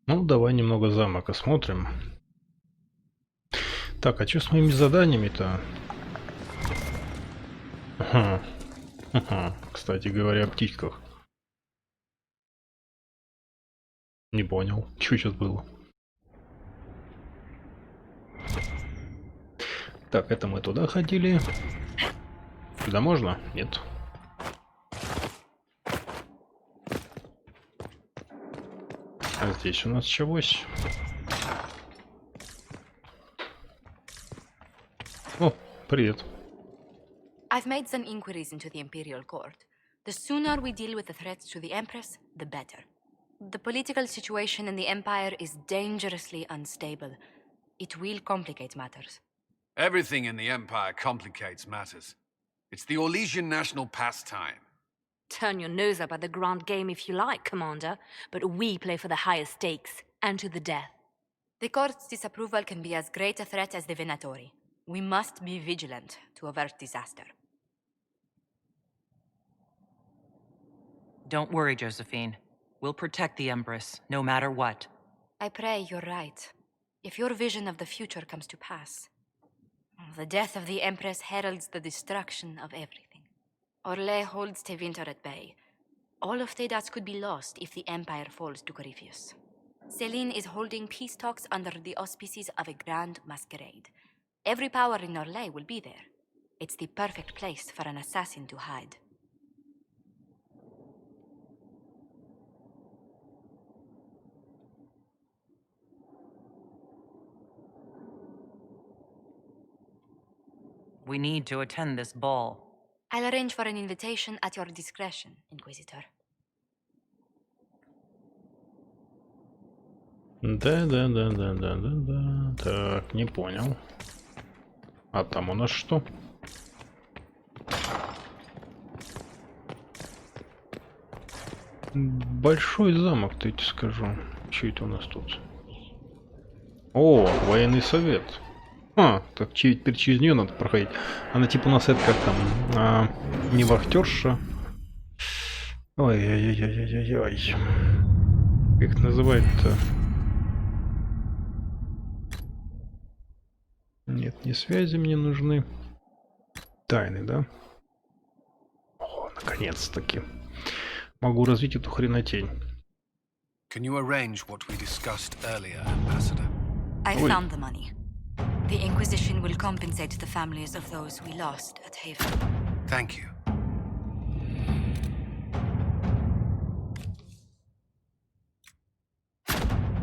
Ну, давай немного замок осмотрим. Так, а что с моими заданиями-то? Ага. Ага. Кстати говоря, о птичках. Не понял, что сейчас было. Так, это мы туда ходили. Сюда можно? Нет. А здесь у нас чегось. О, привет. I've made some inquiries into the Imperial Court. The sooner we deal with the threats to the Empress, the better. The political situation in the Empire is dangerously unstable. It will complicate matters. Everything in the Empire complicates matters. It's the Orlesian national pastime. Turn your nose up at the grand game if you like, Commander, but we play for the highest stakes, and to the death. The court's disapproval can be as great a threat as the Venatori. We must be vigilant to avert disaster. Don't worry, Josephine. We'll protect the Empress, no matter what. I pray you're right. If your vision of the future comes to pass, the death of the Empress heralds the destruction of everything. Orlais holds Tevinter at bay. All of Tedas could be lost if the Empire falls to Corypheus. Celine is holding peace talks under the auspices of a grand masquerade. Every power in Orlais will be there. It's the perfect place for an assassin to hide. We need to attend this ball. I'll arrange for an invitation at your discretion, Inquisitor. Да. Так, не понял. А там у нас что? Большой замок, я тебе скажу. Что это у нас тут? О, военный совет. А, так теперь через нее надо проходить. Она типа у нас это как там, не вахтерша. Ой-ой-ой-ой-ой-ой. Как это называют-то? Нет, не связи мне нужны. Тайны, да? О, наконец-таки. Могу развить эту хренотень. Can you arrange what we discussed earlier, Ambassador? I found the money. The Inquisition will compensate the families of those we lost at Haven. Thank you.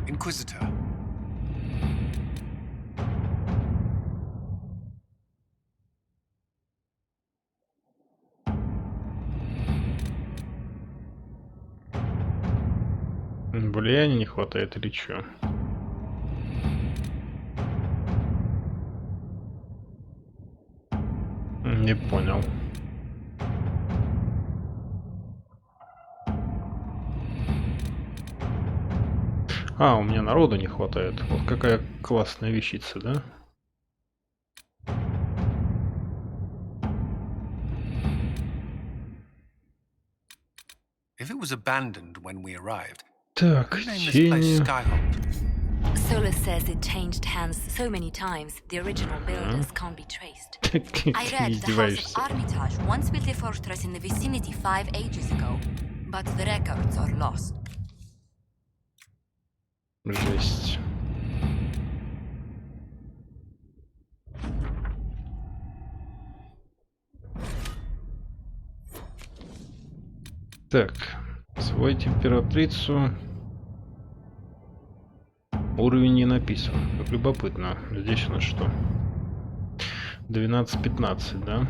Inquisitor. Влияния не хватает или чё? Не понял. А, у меня народу не хватает. Вот какая классная вещица, да? If it was abandoned when we arrived, Так, who named this place тени. Skyhold? Solus says it changed hands so many times, the original builders can't be traced. I Ты read the House издеваешься. of Armitage once built a fortress in the vicinity 5 ages ago, but the records are lost. Жесть. Так, освоить императрицу. Уровень не написан. Как любопытно. Здесь у нас что? 12-15, да?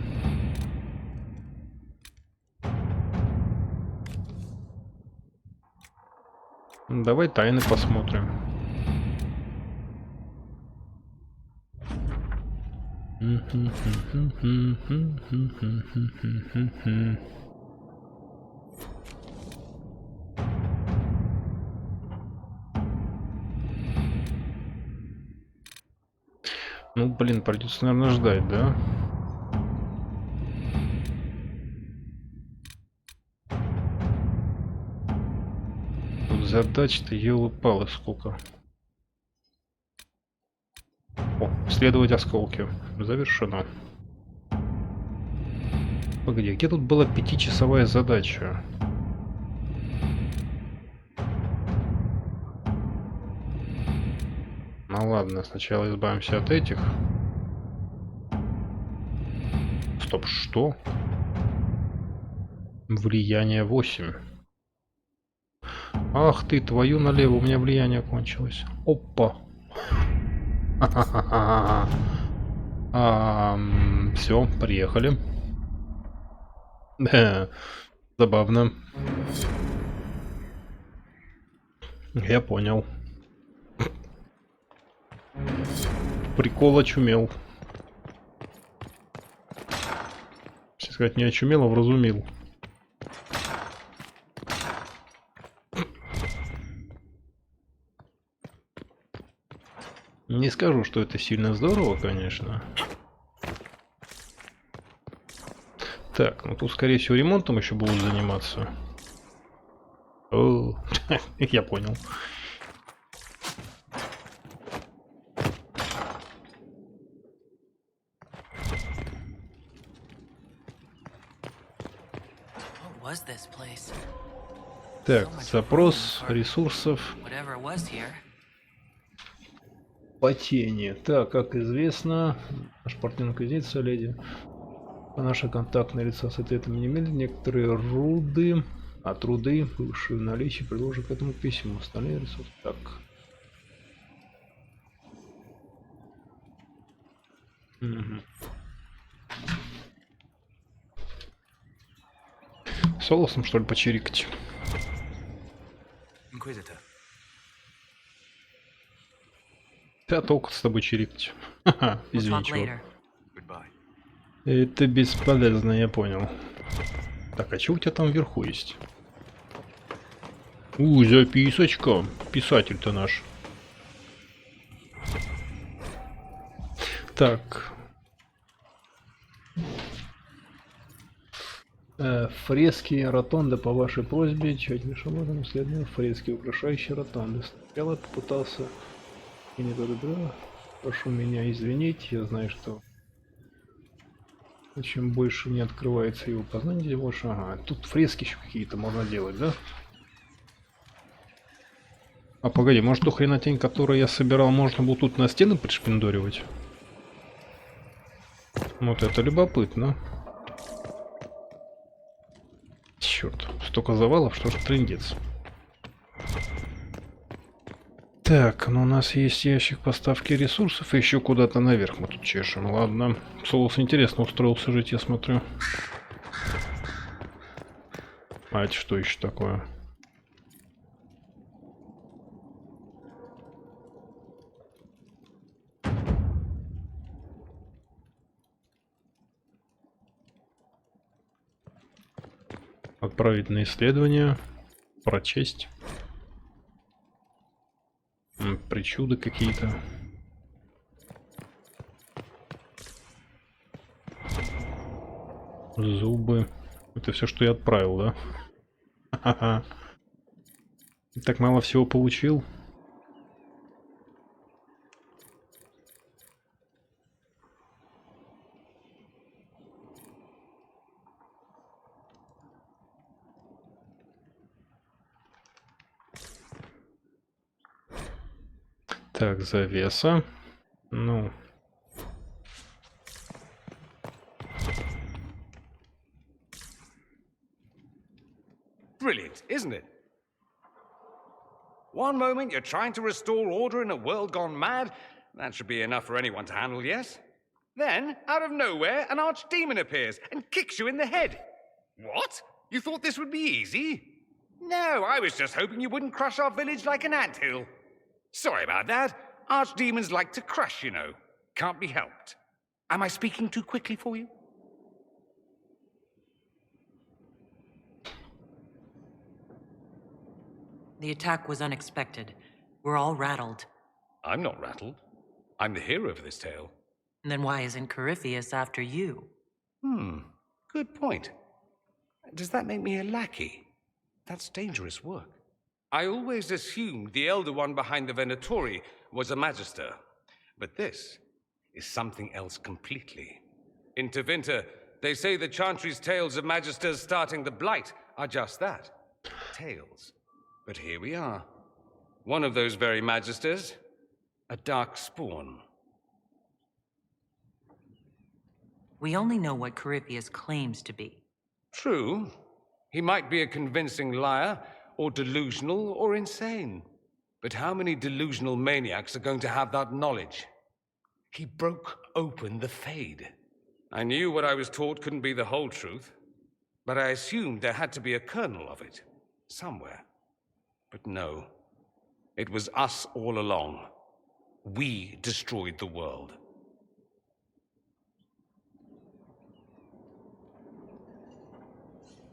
Давай тайны посмотрим. Ну, блин, придется, наверное, ждать, да? Тут задач-то, ёлы-палы, сколько. О, исследовать осколки. Завершено. Погоди, где тут была 5-часовая задача? Ну ладно, сначала избавимся от этих. Стоп, что? Влияние 8. Ах ты, твою налево, у меня влияние кончилось. Опа. Все, приехали. Забавно. Я понял. Прикол очумел. Если сказать, не очумел, а вразумил. Не скажу, что это сильно здорово, конечно. Так, ну тут, скорее всего, ремонтом еще будут заниматься. О, я понял. What was this place? Так, запрос ресурсов Whatever it was here. по тени. Так, как известно, наш партнер Инквизиция, леди. Наши контактные лица с ответом немедленно. Некоторые труды, бывшие в наличии, приложу к этому письму. Остальные ресурсы. Так. Угу. Солосом, что ли, почирикать? Inquisitor. Да, толку с тобой чирикать. Ха-ха, We'll извини, talk чувак. later. Goodbye. Это бесполезно, я понял. Так, а что у тебя там вверху есть? Записочка. Писатель-то наш. Так. Фрески ротонды по вашей просьбе. Тщательно шаблоном исследовал фрески, украшающие ротонды. Сначала попытался... И не благодарю. Прошу меня извинить. Я знаю, что... Чем больше не открывается его познание, тем больше... Ага, тут фрески еще какие-то можно делать, да? А погоди, может ту хренотень, которую я собирал, можно было тут на стены пришпиндоривать? Вот это любопытно. Черт, столько завалов, что ж трындец. Так, ну у нас есть ящик поставки ресурсов, и еще куда-то наверх мы тут чешем. Ладно, Солос интересно устроился жить, я смотрю. А это что еще такое? Отправить на исследование, прочесть. Причуды какие-то. Зубы. Это все, что я отправил, да? Ха-ха. Так мало всего получил. Так, завеса. Ну. Brilliant, isn't it? One moment you're trying to restore order in a world gone mad. That should be enough for anyone to handle, yes? Then, out of nowhere, an archdemon appears and kicks you in the head. What? You thought this would be easy? No, I was just hoping you wouldn't crush our village like an anthill. Sorry about that. Archdemons like to crush, you know. Can't be helped. Am I speaking too quickly for you? The attack was unexpected. We're all rattled. I'm not rattled. I'm the hero of this tale. Then why isn't Corypheus after you? Good point. Does that make me a lackey? That's dangerous work. I always assumed the elder one behind the Venatori was a magister. But this is something else completely. In Tevinter, they say the Chantry's tales of magisters starting the Blight are just that. Tales. But here we are. One of those very magisters. A dark spawn. We only know what Corypheus claims to be. True. He might be a convincing liar, or delusional, or insane. But how many delusional maniacs are going to have that knowledge? He broke open the Fade. I knew what I was taught couldn't be the whole truth, but I assumed there had to be a kernel of it, somewhere. But no. It was us all along. We destroyed the world.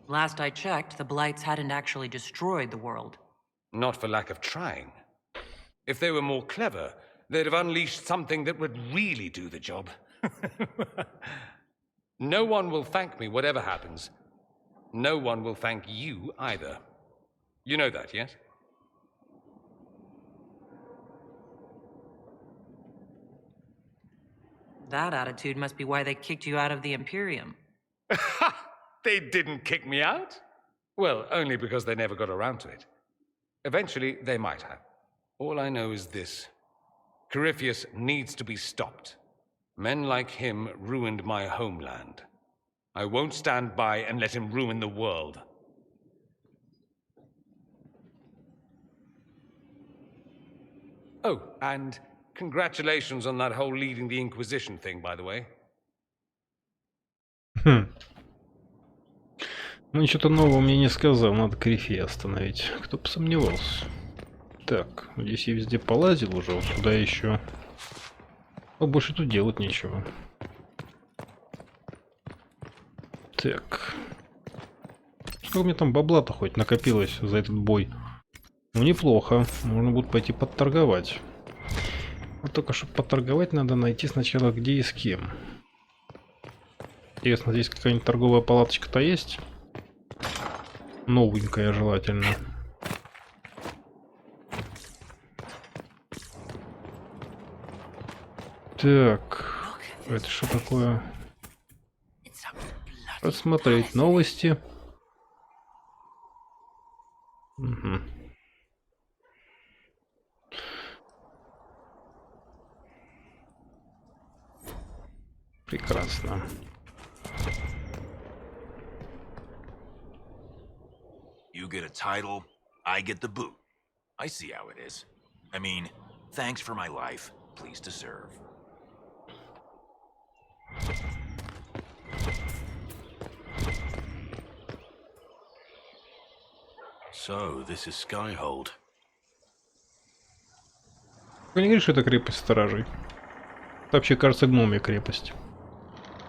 Last I checked, the Blights hadn't actually destroyed the world. Not for lack of trying. If they were more clever, they'd have unleashed something that would really do the job. No one will thank me, whatever happens. No one will thank you either. You know that, yes? That attitude must be why they kicked you out of the Imperium. Ha! They didn't kick me out? Well, only because they never got around to it. Eventually, they might have. All I know is this. Corypheus needs to be stopped. Men like him ruined my homeland. I won't stand by and let him ruin the world. Oh, and congratulations on that whole leading the Inquisition thing, by the way. Ну, ничего-то нового мне не сказал, надо Корифея остановить. Кто бы сомневался. Так, здесь я везде полазил уже, вот сюда еще. А больше тут делать нечего. Так. Сколько у меня там бабла-то хоть накопилось за этот бой? Ну, неплохо. Можно будет пойти подторговать. Вот только чтобы подторговать, надо найти сначала где и с кем. Интересно, здесь какая-нибудь торговая палаточка-то есть? Новенькая желательно. Так, это что такое? Посмотреть новости. Угу. Прекрасно. You get a title, I get the boot. I see how it is. I mean, thanks for my life. Pleased to serve. So, this is Skyhold. Вы не говоришь, что это крепость стражей? Это вообще, кажется, гномья крепость.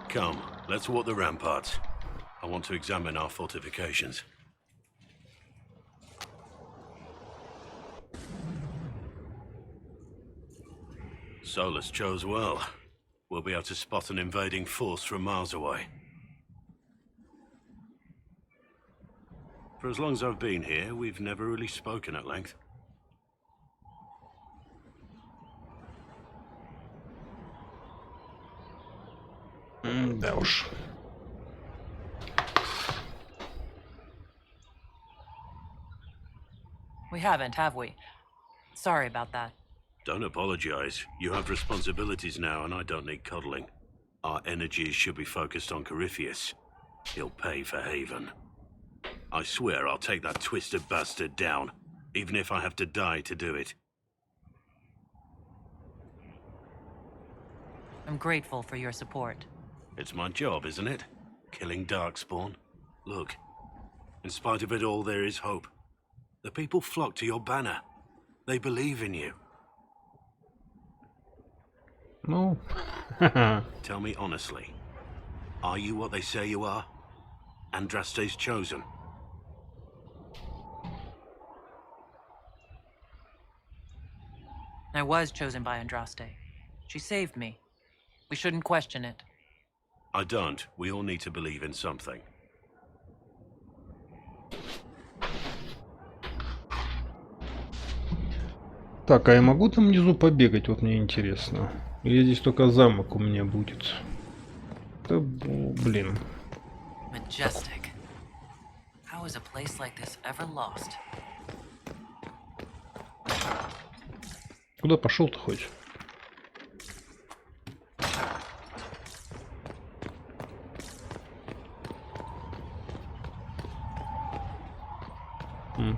Come, let's walk the ramparts. I want to examine our fortifications. Solus chose well. We'll be able to spot an invading force from miles away. For as long as I've been here, we've never really spoken at length. Да уж. We haven't, have we? Sorry about that. Don't apologize. You have responsibilities now, and I don't need coddling. Our energies should be focused on Corypheus. He'll pay for Haven. I swear I'll take that twisted bastard down, even if I have to die to do it. I'm grateful for your support. It's my job, isn't it? Killing Darkspawn. Look, in spite of it all, there is hope. The people flock to your banner. They believe in you. Ну, Tell me honestly, are you what they say you are? Andraste's chosen? I was chosen by Andraste. She saved me. We shouldn't question it. I don't. We all need to believe in something. Так, а я могу там внизу побегать? Вот мне интересно. Или здесь только замок у меня будет? Да, блин. Majestic. How is a place like this ever lost? Куда пошел-то хоть?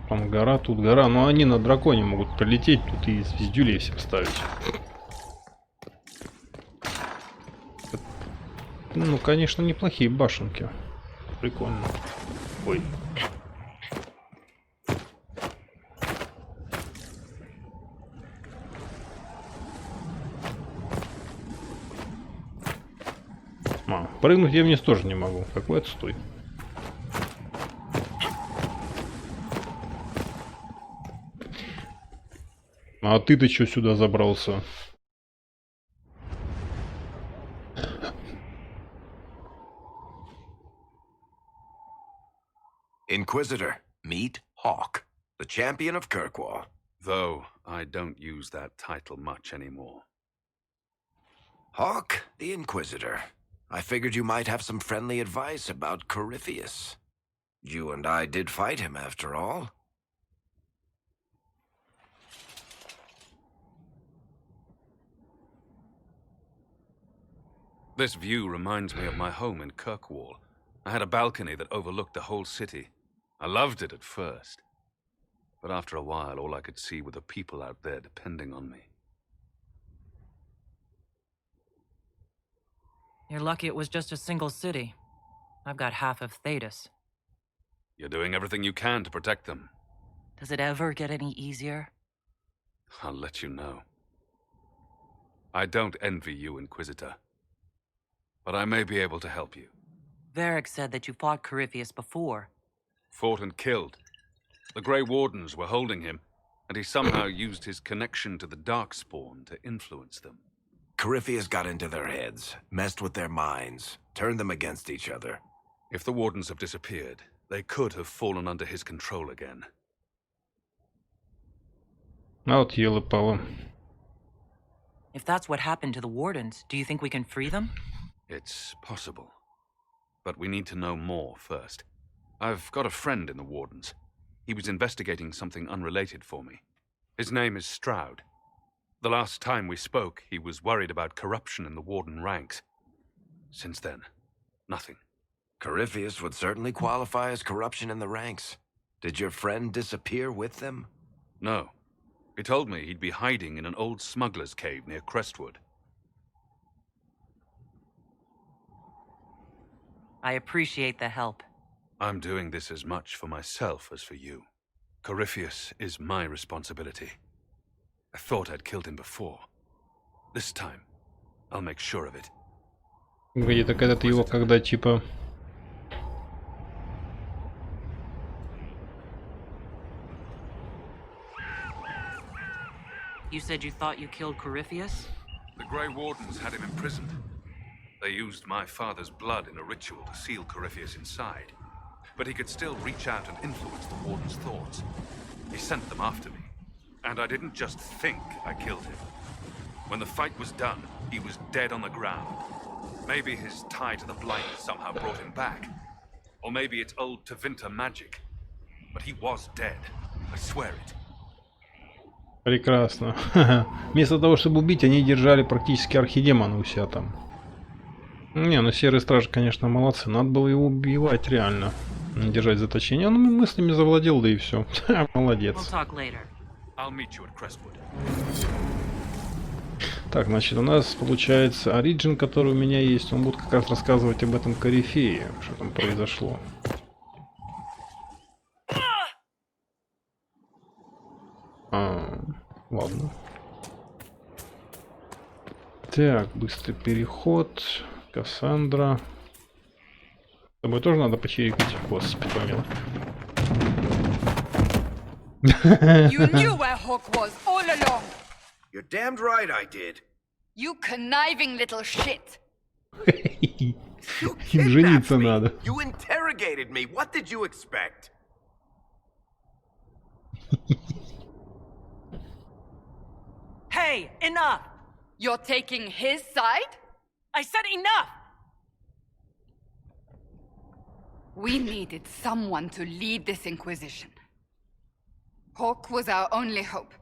Там гора, тут гора. Но они на драконе могут пролететь тут и звездюлей всем ставить. Ну, конечно, неплохие башенки. Прикольно. Ой. Прыгнуть я вниз тоже не могу. Какой отстой. А ты-то что сюда забрался? Inquisitor, meet Hawk, the champion of Kirkwall. Though I don't use that title much anymore. Hawk, the Inquisitor. I figured you might have some friendly advice about Corypheus. You and I did fight him, after all. This view reminds me of my home in Kirkwall. I had a balcony that overlooked the whole city. I loved it at first. But after a while, all I could see were the people out there depending on me. You're lucky it was just a single city. I've got half of Thedas. You're doing everything you can to protect them. Does it ever get any easier? I'll let you know. I don't envy you, Inquisitor. But I may be able to help you. Varric said that you fought Corypheus before. Fought and killed. The Grey Wardens were holding him, and he somehow used his connection to the Darkspawn to influence them. Corypheus got into their heads, messed with their minds, turned them against each other. If the Wardens have disappeared, they could have fallen under his control again. А вот елы-палы. If that's what happened to the Wardens, do you think we can free them? It's possible. But we need to know more first. I've got a friend in the Wardens. He was investigating something unrelated for me. His name is Stroud. The last time we spoke, he was worried about corruption in the Warden ranks. Since then, nothing. Corypheus would certainly qualify as corruption in the ranks. Did your friend disappear with them? No. He told me he'd be hiding in an old smuggler's cave near Crestwood. I appreciate the help. I'm doing this as much for myself as for you. Corypheus is my responsibility. I thought I'd killed him before. This time, I'll make sure of it. Где-то когда-то его, когда типа... You said you thought you killed Corypheus? The Grey Wardens had him imprisoned. They used my father's blood in a ritual to seal Corypheus inside. But he could still reach out and influence the Warden's thoughts. He sent them after me. And I didn't just think I killed him. When the fight was done, he was dead on the ground. Maybe his tie to the blight somehow brought him back. Or maybe it's old Tevinter magic. But he was dead. I swear it. Прекрасно. Вместо того, чтобы убить, они держали практически архидемона у себя там. Не, ну серые стражи, конечно, молодцы. Надо было его убивать реально. Держать заточение. Он мыслями завладел, да и все. Молодец. Так, значит, у нас получается Ориджин, который у меня есть. Он будет как раз рассказывать об этом корифее, что там произошло. Ладно. Так, быстрый переход. Кассандра. С тобой тоже надо почирикать? Господи, помилуй. You knew where Hawk was all along. You're damned right I did. You conniving little shit. You Им жениться надо. You interrogated me. What did you expect? Okay, enough! You're taking his side? I said enough! We needed someone to lead this Inquisition. Hawke was our only hope.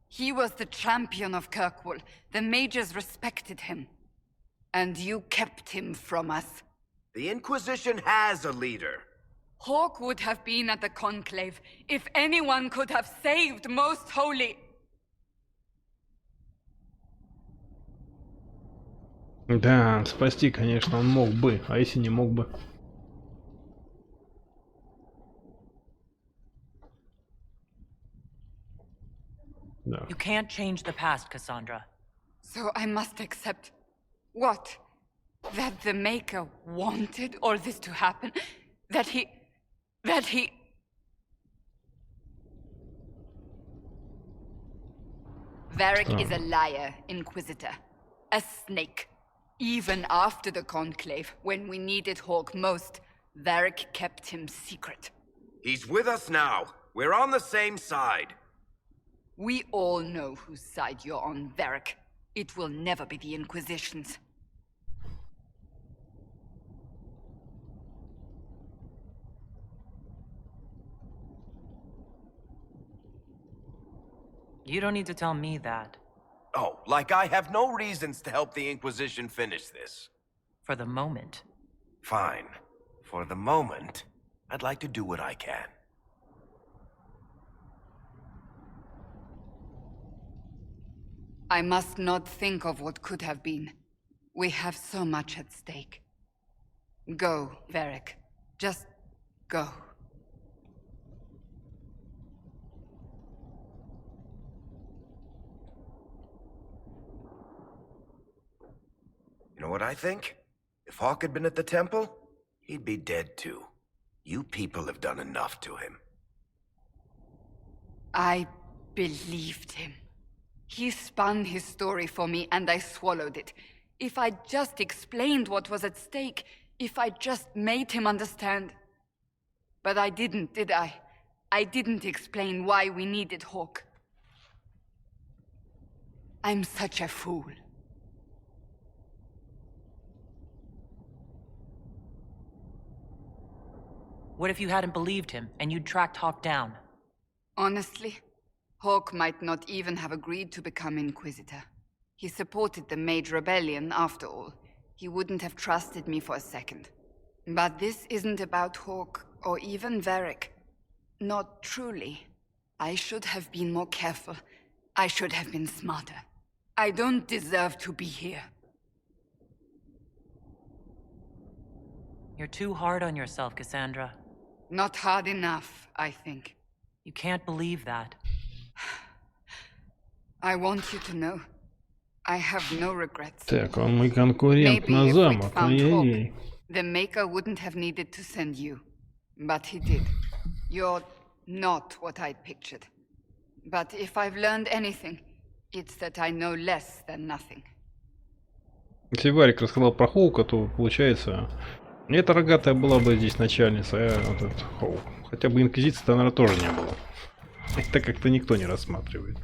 He was the champion of Kirkwall. The mages respected him. And you kept him from us. The Inquisition has a leader. Hawke would have been at the Conclave if anyone could have saved Most Holy. Да, спасти, конечно, он мог бы, а если не мог бы? Да. You can't change the past, Cassandra. So I must accept... what? That the Maker wanted all this to happen? That he... Varric is a liar, Inquisitor. A snake. Even after the Conclave, when we needed Hawke most, Varric kept him secret. He's with us now. We're on the same side. We all know whose side you're on, Varric. It will never be the Inquisition's. You don't need to tell me that. Oh, like I have no reasons to help the Inquisition finish this. For the moment. Fine. For the moment, I'd like to do what I can. I must not think of what could have been. We have so much at stake. Go, Varric. Just go. You know what I think? If Hawke had been at the temple, he'd be dead too. You people have done enough to him. I believed him. He spun his story for me and I swallowed it. If I just explained what was at stake, if I just made him understand. But I didn't, did I? I didn't explain why we needed Hawke. I'm such a fool. What if you hadn't believed him, and you'd tracked Hawke down? Honestly, Hawke might not even have agreed to become Inquisitor. He supported the Mage Rebellion, after all. He wouldn't have trusted me for a second. But this isn't about Hawke, or even Varric. Not truly. I should have been more careful. I should have been smarter. I don't deserve to be here. You're too hard on yourself, Cassandra. Not hard enough, I think. You can't believe that. I want you to know, I have no regrets. Так, он мой конкурент Maybe на if we'd замок. found Ай-яй-яй. Hawke, the Maker wouldn't have needed to send you. But he did. You're not what I'd pictured. But if I've learned anything, it's that I know less than nothing. Если Варик рассказал про Хоука, то получается... Эта рогатая была бы здесь начальница, а вот этот Хоук. Хотя бы Инквизиции-то, наверное, тоже не было. Это как-то никто не рассматривает.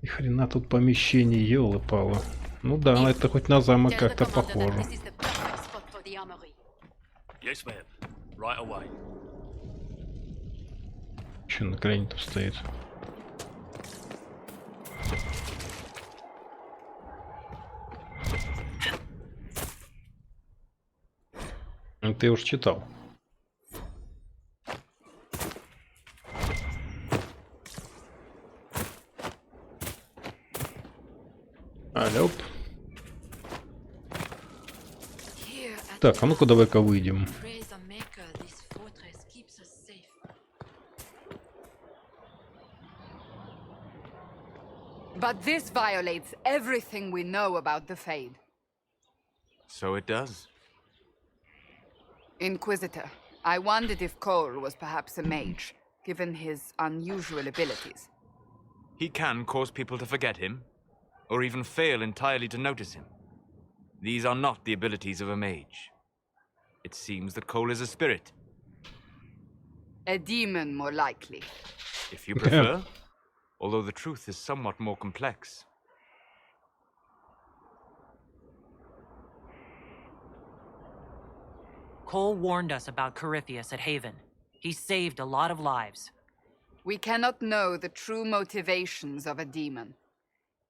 И хрена тут помещение, ёлы-палы. Ну да, это хоть на замок как-то похоже. Yes, ma'am. Right away. Че на колене-то стоит? Ты уж читал. Алёп. Так, а ну-ка давай-ка выйдем. But this violates everything we know about the Fade. So it does. Inquisitor, I wondered if Cole was perhaps a mage, given his unusual abilities. He can cause people to forget him, or even fail entirely to notice him. These are not the abilities of a mage. It seems that Cole is a spirit. A demon, more likely. If you prefer. although the truth is somewhat more complex. Cole warned us about Corypheus at Haven. He saved a lot of lives. We cannot know the true motivations of a demon.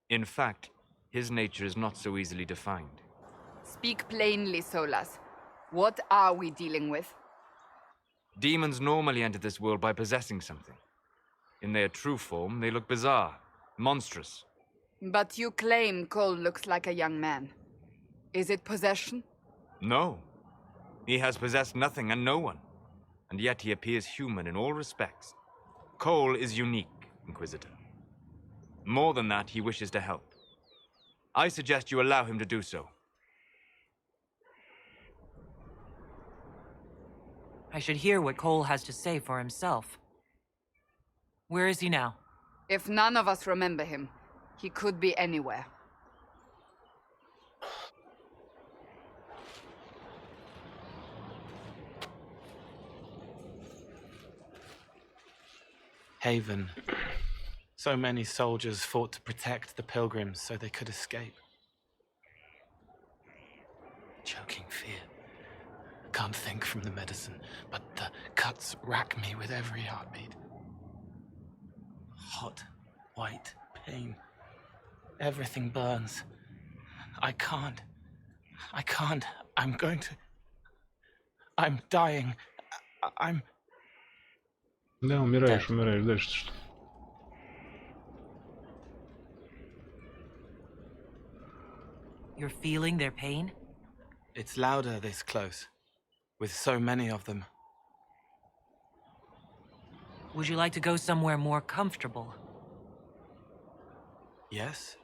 In fact, his nature is not so easily defined. Speak plainly, Solas. What are we dealing with? Demons normally enter this world by possessing something. In their true form, they look bizarre, monstrous. But you claim Cole looks like a young man. Is it possession? No. He has possessed nothing and no one, and yet he appears human in all respects. Cole is unique, Inquisitor. More than that, he wishes to help. I suggest you allow him to do so. I should hear what Cole has to say for himself. Where is he now? If none of us remember him, he could be anywhere. Haven. So many soldiers fought to protect the pilgrims so they could escape. Choking fear. Can't think from the medicine, but the cuts rack me with every heartbeat. Hot, white pain. Everything burns. I can't. I'm going to... I'm dying. I'm... Да, умираешь, дальше что? You're feeling their pain? It's louder this close, with so many of them. Would you like to go somewhere more comfortable? Yes,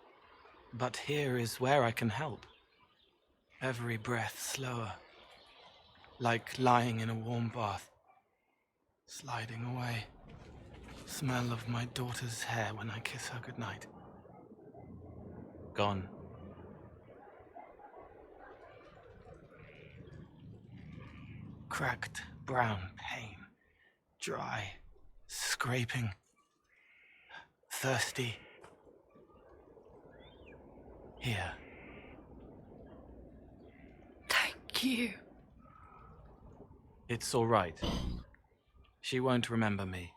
but here is where I can help. Every breath slower, like lying in a warm bath, sliding away. Smell of my daughter's hair when I kiss her goodnight. Gone. Cracked brown pain, dry, scraping, thirsty. Here. Thank you. It's all right. She won't remember me.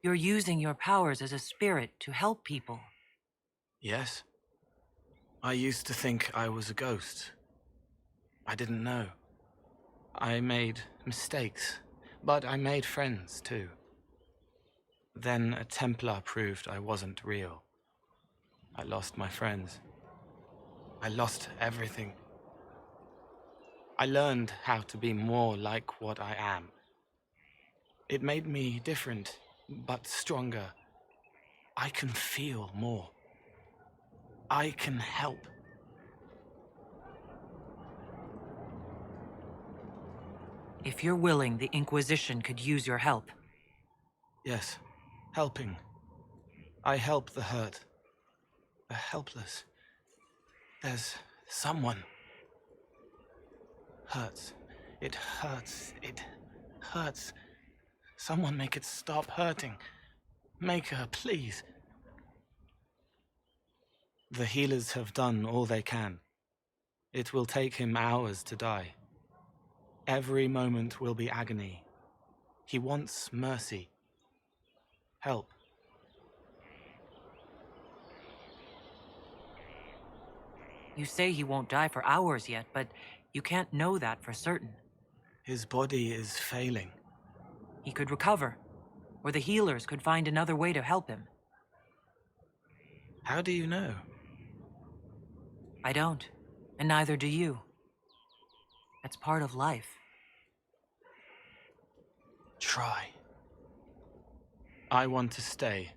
You're using your powers as a spirit to help people. Yes. I used to think I was a ghost. I didn't know. I made mistakes, but I made friends too. Then a Templar proved I wasn't real. I lost my friends. I lost everything. I learned how to be more like what I am. It made me different, but stronger. I can feel more. I can help. If you're willing, the Inquisition could use your help. Yes, helping. I help the hurt, the helpless. There's someone. Hurts. It hurts. It hurts. Someone make it stop hurting. Make her, please. The healers have done all they can. It will take him hours to die. Every moment will be agony. He wants mercy. Help. You say he won't die for hours yet, but you can't know that for certain. His body is failing. He could recover, or the healers could find another way to help him. How do you know? I don't, and neither do you. That's part of life. Try. I want to stay.